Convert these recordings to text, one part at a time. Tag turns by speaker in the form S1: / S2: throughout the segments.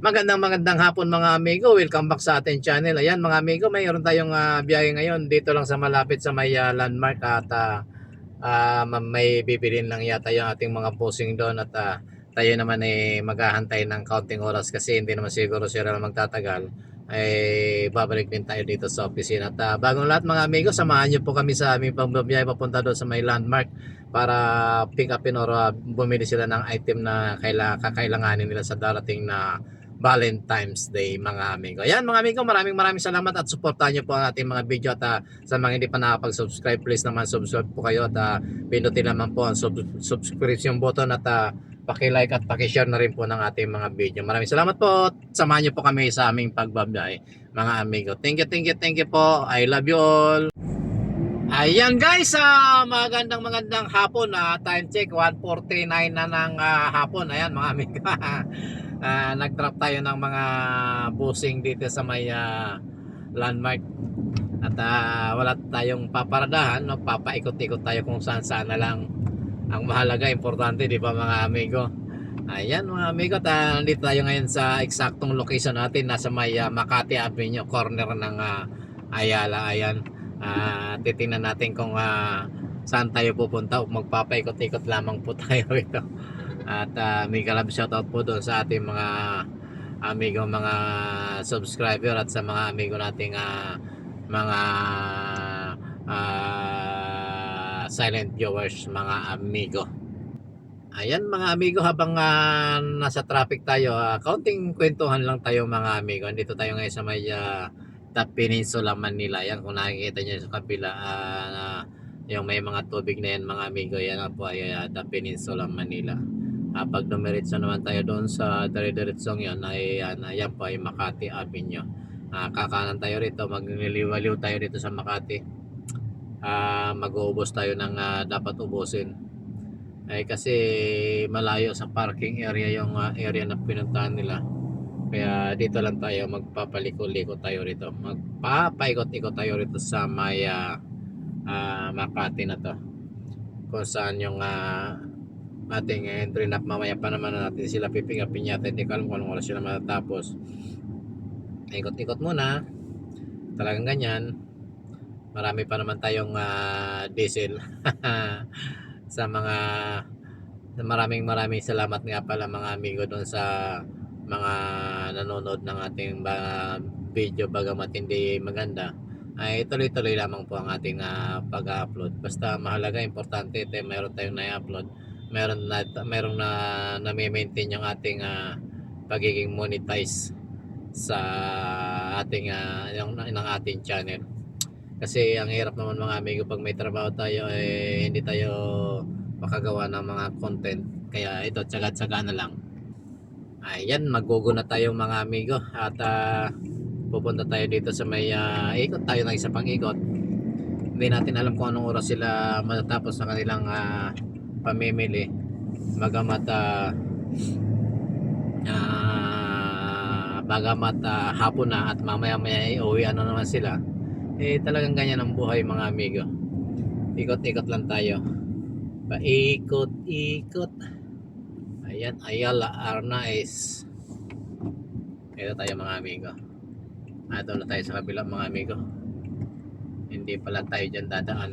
S1: Magandang hapon mga amigo. Welcome back sa ating channel. Ayan mga amigo, mayroon tayong biyahe ngayon dito lang sa malapit sa may landmark at may bibilin lang yata yung ating mga bossing doon at tayo naman maghahantay ng kaunting oras kasi hindi naman siguro sila magtatagal. Ay babalik din tayo dito sa opisina. At bagong lahat mga amigo, samahan niyo po kami sa aming pagbabiyahe papunta doon sa may landmark para pick upin or bumili sila ng item na kakailanganin nila sa darating na Valentine's Day mga amigo. Ayan mga amigo, maraming salamat at suportahan niyo po ang ating mga video at sa mga hindi pa nakapag-subscribe, please naman subscribe po kayo at pindutin naman po ang subscription button at paki-like at paki-share na rin po ng ating mga video. Maraming salamat po. Samahan niyo po kami sa aming pagbabiyahe mga amigo. Thank you po. I love you all. Ayan guys, magandang hapon. Time check 1:49 na ng hapon. Ayan mga amigo. Nag-drop tayo ng mga busing dito sa may landmark at wala tayong paparadahan, no? Papaikot-ikot tayo kung saan na lang. Ang mahalaga, importante, di ba mga amigo? Ayan mga amigo, nandito tayo ngayon sa eksaktong location natin. Nasa may Makati Avenue, corner ng Ayala. Ayan, titingnan natin kung saan tayo pupunta. Magpapaikot-ikot lamang po tayo rito. At may kalab shoutout po doon sa ating mga amigo, mga subscriber at sa mga amigo nating mga silent viewers mga amigo. Ayan mga amigo, habang nasa traffic tayo, kaunting kwentuhan lang tayo mga amigo. Dito tayo ngayon sa may Top Peninsula, Manila. Yan kung nakikita nyo sa kabila, yung may mga tubig na yan mga amigo, yan po ay Top Peninsula, Manila. Pag dumiretso naman tayo doon sa dire-diretsong yan ay yan po ay Makati Avenue. Kakanan tayo rito, magliliwaliw tayo dito sa Makati. Mag-uubos tayo ng dapat ubusin. Ay kasi malayo sa parking area yung area na pinuntahan nila. Kaya dito lang tayo, magpapaliko-liko tayo rito. Magpapaikot-ikot tayo rito sa may Makati na to. Kung saan yung ating entry na mamaya pa naman natin sila pipingapin yata. Hindi ko alam kung anong oras sila matatapos. Ikot-ikot muna. Talagang ganyan. Marami pa naman tayong diesel. Sa mga maraming salamat nga pala mga amigo doon sa mga nanonood ng ating video, bagamat hindi maganda ay tuloy-tuloy lamang po ang ating pag-upload. Basta mahalaga, importante mayroon tayong na-upload, meron na nami-maintain yung ating pagiging monetize sa ating ng ating channel. Kasi ang hirap naman mga amigo pag may trabaho tayo hindi tayo makagawa ng mga content. Kaya ito, tsaga-tsaga na lang. Ayan, mag-go na tayo mga amigo at pupunta tayo dito sa may ikot tayo ng isa pang ikot. Hindi natin alam kung anong oras sila matatapos sa kanilang pamimili, bagamat hapon na at mamaya uwi ano naman sila. Talagang ganyan ang buhay mga amigo. Ikot-ikot lang tayo, paikot-ikot. Ayan, Ayala Arnaiz. Ito tayo mga amigo. Doon na tayo sa kabila mga amigo. Hindi pala tayo dyan dadaan.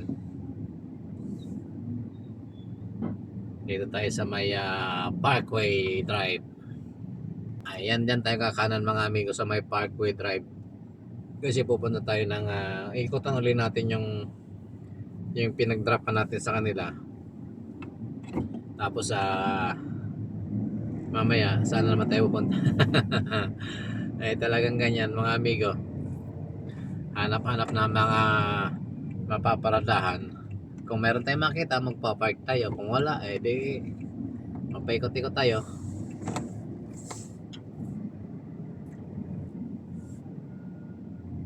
S1: Dito tayo sa may Parkway Drive. Ayan, dyan tayo kakanan mga amigo sa may Parkway Drive. Kasi pupunta tayo ng ikutan ulit natin yung pinag-dropan natin sa kanila. Tapos mamaya saan naman tayo pupunta. Talagang ganyan mga amigo. Hanap-hanap na mga mapaparadahan. Kung meron tayong makita, magpa-park tayo. Kung wala, di magpaikot-ikot tayo.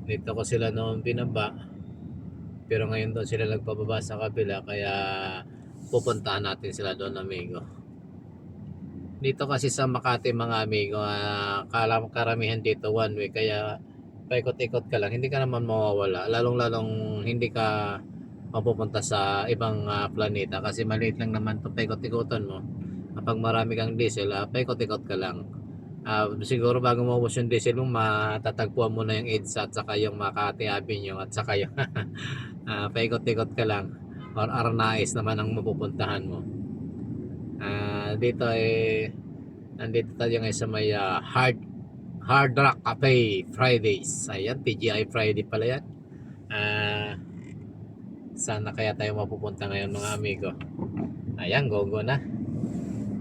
S1: Dito ko sila noon binaba, pero ngayon doon sila nagpababa sa kabila, kaya pupuntahan natin sila doon amigo. Dito kasi sa Makati mga amigo, karamihan dito one way, kaya paikot-ikot ka lang, hindi ka naman mawawala, lalong hindi ka mapupunta sa ibang planeta kasi maliit lang naman ito paikot-ikotan mo. Kapag marami kang diesel, paikot-ikot ka lang. Siguro bago maubos yung diesel mo, matatagpuan mo na yung EDSA at saka yung Makati Avenue at saka yung paikot-ikot ka lang, or Arnaiz naman ang mapupuntahan mo. Dito nandito tayo ngayon sa may Hard Rock Cafe Fridays. Ayan, TGI Friday pala yan. Saan na kaya tayo mapupunta ngayon mga amigo? Ayan, go na.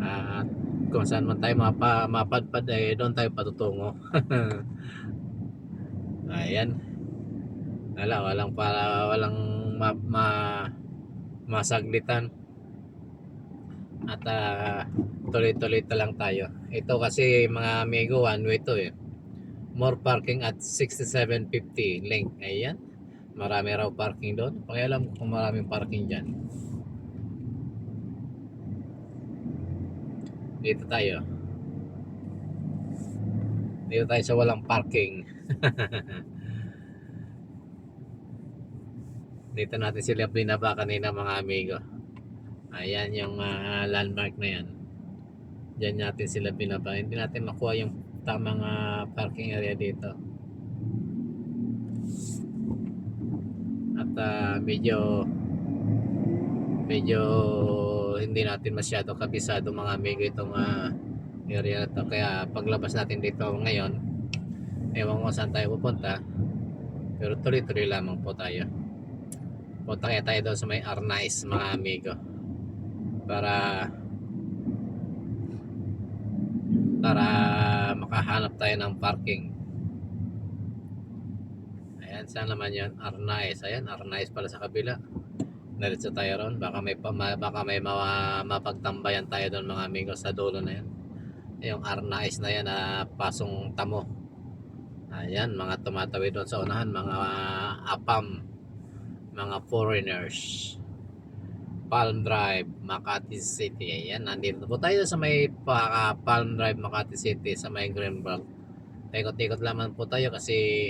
S1: At kung saan man tayo mapadpad, doon tayo patutungo. Ayan. Walang masaglitan. At tuloy-tuloy lang tayo. Ito kasi mga amigo, one way to More parking at 6750 link. Ayan. Marami raw parking doon. Pakialam ko kung maraming parking dyan. Dito tayo sa walang parking. Dito natin sila binaba kanina mga amigo. Ayan yung landmark na yan. Diyan natin sila binaba. Hindi natin makuha yung tamang parking area dito. At medyo hindi natin masyado kabisado mga amigo itong area na to. Kaya paglabas natin dito ngayon, ewan ko saan tayo pupunta, pero tuloy-tuloy lamang po tayo. Punta kaya tayo doon sa may Arnaiz mga amigo, para makahanap tayo ng parking. Ayan, saan naman yun? Arnaiz. Ayan, Arnaiz pala sa kabila. Diretso tayo ron. Baka may mapagtambayan tayo doon mga amigo sa dulo na yan. Yung Arnaiz na yan, pasong Tamo. Ayan, mga tumatawid doon sa unahan, mga APAM, mga foreigners. Palm Drive, Makati City. Ayan, nandito po tayo sa may Palm Drive, Makati City, sa may Greenbelt. Ikot-ikot lamang po tayo kasi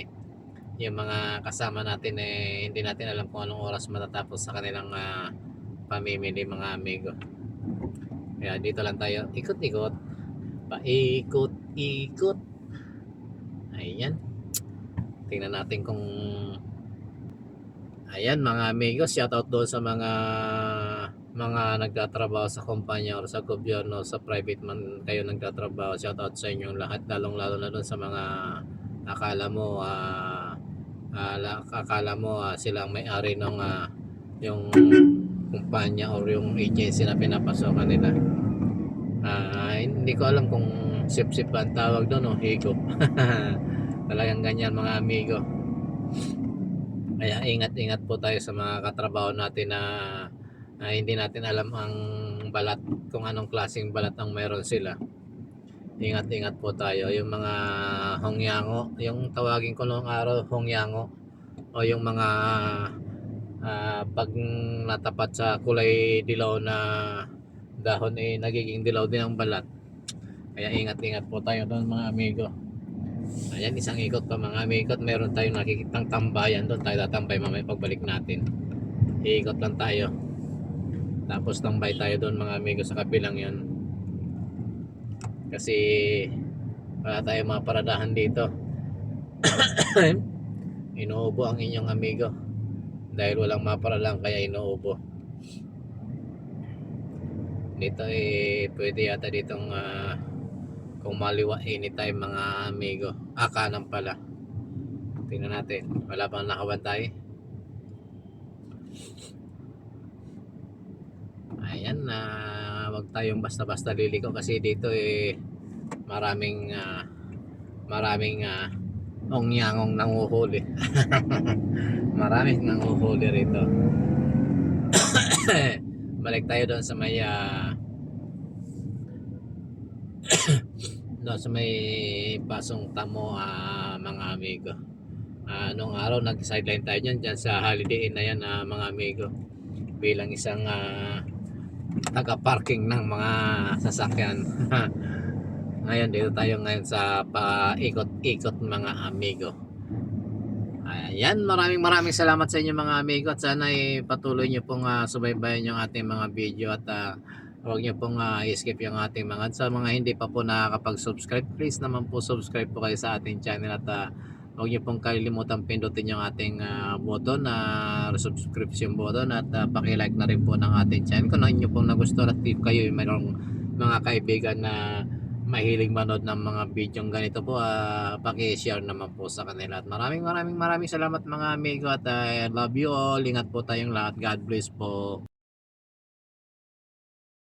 S1: yung mga kasama natin hindi natin alam kung anong oras matatapos sa kanilang pamimili mga amigo. Kaya dito lang tayo, ikot-ikot, paikot-ikot. Ayan, tingnan natin kung ayan mga amigo, shoutout doon sa mga nagtatrabaho sa kumpanya or sa gobyerno, sa private man kayo nagtatrabaho. Shoutout sa inyong lahat, lalong lalo na doon sa mga akala mo silang may-ari ng yung kumpanya or yung agency na pinapasokan nila. Hindi ko alam kung sip-sip ang tawag doon o higop. Talagang ganyan mga amigo. Kaya ingat-ingat po tayo sa mga katrabaho natin na hindi natin alam ang balat, kung anong klaseng balat ang meron sila. Ingat-ingat po tayo. Yung mga hongyango, yung tawagin ko noong araw, hongyango, o yung mga pag natapat sa kulay dilaw na dahon nagiging dilaw din ang balat. Kaya ingat-ingat po tayo doon mga amigo. Ayan, isang ikot pa mga amigo, at meron tayong nakikitang tambayan doon. Tayo tatambay mamaya pagbalik natin. Iikot lang tayo, tapos tambay tayo doon mga amigo sa kabilang yun, kasi wala tayong mga paradahan dito. Inuubo ang inyong amigo dahil walang maparadahan, kaya inuubo dito. Pwede yata ditong kung maliwa anytime mga amigo. Kanan pala. Tingnan natin, wala bang nakabantay. Ayan, wag tayong basta-basta liliko kasi dito maraming ongyangong nanguhuli. Maraming nanguhuli rito. Balik tayo doon sa may doon sa may pasong Tamo mga amigo. Nung araw nag-sideline tayo dyan sa Holiday Inn na yan mga amigo, bilang isang taga-parking ng mga sasakyan. Ngayon dito tayo ngayon sa paikot-ikot mga amigo. Ayan, maraming salamat sa inyo mga amigo, at sana patuloy nyo pong subaybayan yung ating mga video, at Huwag niyo pong i-skip yung ating mga sa mga hindi pa po nakakapag-subscribe, please naman po subscribe po kayo sa ating channel at huwag niyo pong kalimutan pindutin yung ating button na subscription button at paki-like na rin po ng ating channel kung inyo pong nagustuhan at if kayo mayroong mga kaibigan na mahilig manood ng mga video ganito po, paki-share naman po sa kanila at maraming salamat mga amigo at I love you all, ingat po tayong lahat, God bless po.